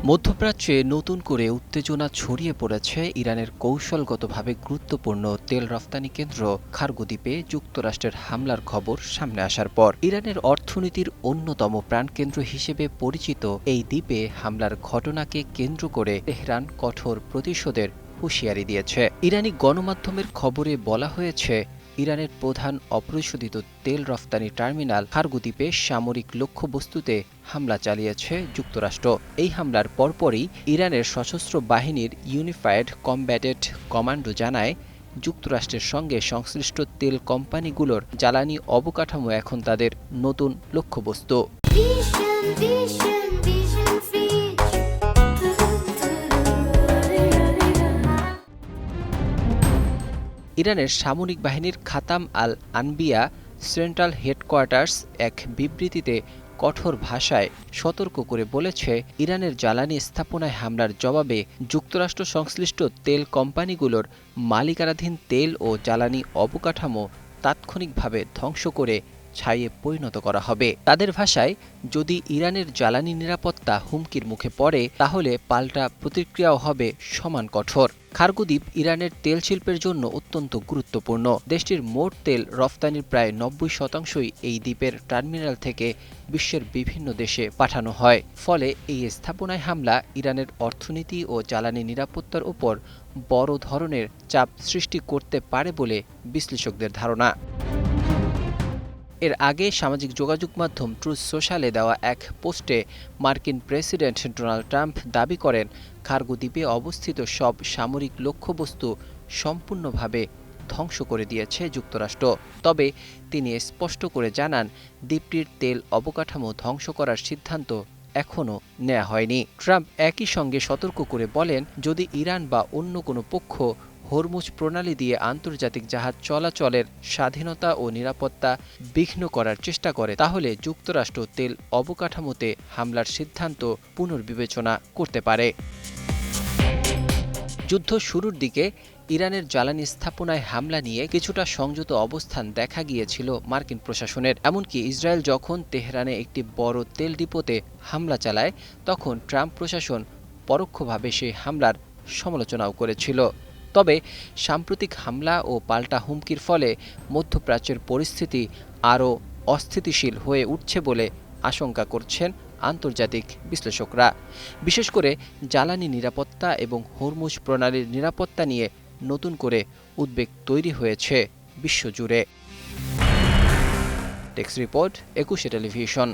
মধ্যপ্রাচ্যে নতুন করে উত্তেজনা ছড়িয়ে পড়েছে ইরানের কৌশলগতভাবে গুরুত্বপূর্ণ তেল রফতানি কেন্দ্র খার্গো দ্বীপে যুক্তরাষ্ট্রের হামলার খবর সামনে আসার পর। ইরানের অর্থনীতির অন্যতম প্রাণকেন্দ্র হিসেবে পরিচিত এই দ্বীপে হামলার ঘটনাকে কেন্দ্র করে তেহরান কঠোর প্রতিশোধের হুঁশিয়ারি দিয়েছে। ইরানি গণমাধ্যমের খবরে বলা হয়েছে, ইরানের প্রধান অপরিশোধিত তেল রফতানি টার্মিনাল খার্গো দ্বীপে সামরিক লক্ষ্যবস্তুতে হামলা চালিয়েছে যুক্তরাষ্ট্র। এই হামলার পরপরই ইরানের সশস্ত্র বাহিনীর ইউনিফাইড কমব্যাটেড কমান্ডো জানায়, যুক্তরাষ্ট্রের সঙ্গে সংশ্লিষ্ট তেল কোম্পানিগুলোর জ্বালানি অবকাঠামো এখন তাদের নতুন লক্ষ্যবস্তু। ইরানের সামরিক বাহিনীর খাতাম আল আনবিয়া সেন্ট্রাল হেডকোয়ার্টার্স এক বিবৃতিতে কঠোর ভাষায় সতর্ক করে বলেছে, ইরানের জ্বালানি স্থাপনায় হামলার জবাবে যুক্তরাষ্ট্র সংশ্লিষ্ট তেল কোম্পানিগুলোর মালিকানাধীন তেল ও জ্বালানি অবকাঠামো তাৎক্ষণিকভাবে ধ্বংস করে ছাইয়ে পরিণত করা হবে। তাদের ভাষায়, যদি ইরানের জ্বালানি নিরাপত্তা হুমকির মুখে পড়ে তাহলে পাল্টা প্রতিক্রিয়াও হবে সমান কঠোর। খার্গো দ্বীপ ইরানের তেল শিল্পের জন্য অত্যন্ত গুরুত্বপূর্ণ। দেশটির মোট তেল রফতানির প্রায় ৯০% এই দ্বীপের টার্মিনাল থেকে বিশ্বের বিভিন্ন দেশে পাঠানো হয়। ফলে এই স্থাপনায় হামলা ইরানের অর্থনীতি ও জ্বালানি নিরাপত্তার উপর বড় ধরনের চাপ সৃষ্টি করতে পারে বলে বিশ্লেষকদের ধারণা। এর আগে সামাজিক যোগাযোগ মাধ্যম ট্রুথ সোশ্যালে দেওয়া এক পোস্টে মার্কিন প্রেসিডেন্ট ডোনাল্ড ট্রাম্প দাবি করেন, খার্গো দ্বীপে অবস্থিত সব সামরিক লক্ষ্যবস্তু সম্পূর্ণভাবে ধ্বংস করে দিয়েছে যুক্তরাষ্ট্র। তবে তিনি স্পষ্ট করে জানান, দ্বীপটির তেল অবকাঠামো ধ্বংস করার সিদ্ধান্ত এখনও নেওয়া হয়নি। ট্রাম্প একই সঙ্গে সতর্ক করে বলেন, যদি ইরান বা অন্য কোনো পক্ষ হরমুজ প্রণালী দিয়ে আন্তর্জাতিক জাহাজ চলাচলের স্বাধীনতা ও নিরাপত্তা বিঘ্ন করার চেষ্টা করে তাহলে যুক্তরাষ্ট্র তেল অবকাঠামোতে হামলার সিদ্ধান্ত পুনর্বিবেচনা করতে পারে। যুদ্ধ শুরুর দিকে ইরানের জ্বালানি স্থাপনায় হামলা নিয়ে কিছুটা সংযত অবস্থান দেখা গিয়েছিল মার্কিন প্রশাসনের। এমনকি ইসরায়েল যখন তেহরানে একটি বড় তেল ডিপোতে হামলা চালায়, তখন ট্রাম্প প্রশাসন পরোক্ষভাবে সেই হামলার সমালোচনাও করেছিল। তবে সাম্প্রতিক হামলা ও পাল্টা হুমকির ফলে মধ্যপ্রাচ্যের পরিস্থিতি আরও অস্থিতিশীল হয়ে উঠছে বলে আশঙ্কা করছেন আন্তর্জাতিক বিশ্লেষকরা। বিশেষ করে জ্বালানি নিরাপত্তা এবং হরমুজ প্রণালীর নিরাপত্তা নিয়ে নতুন করে উদ্বেগ তৈরি হয়েছে বিশ্বজুড়ে। Desk report, ২১ television.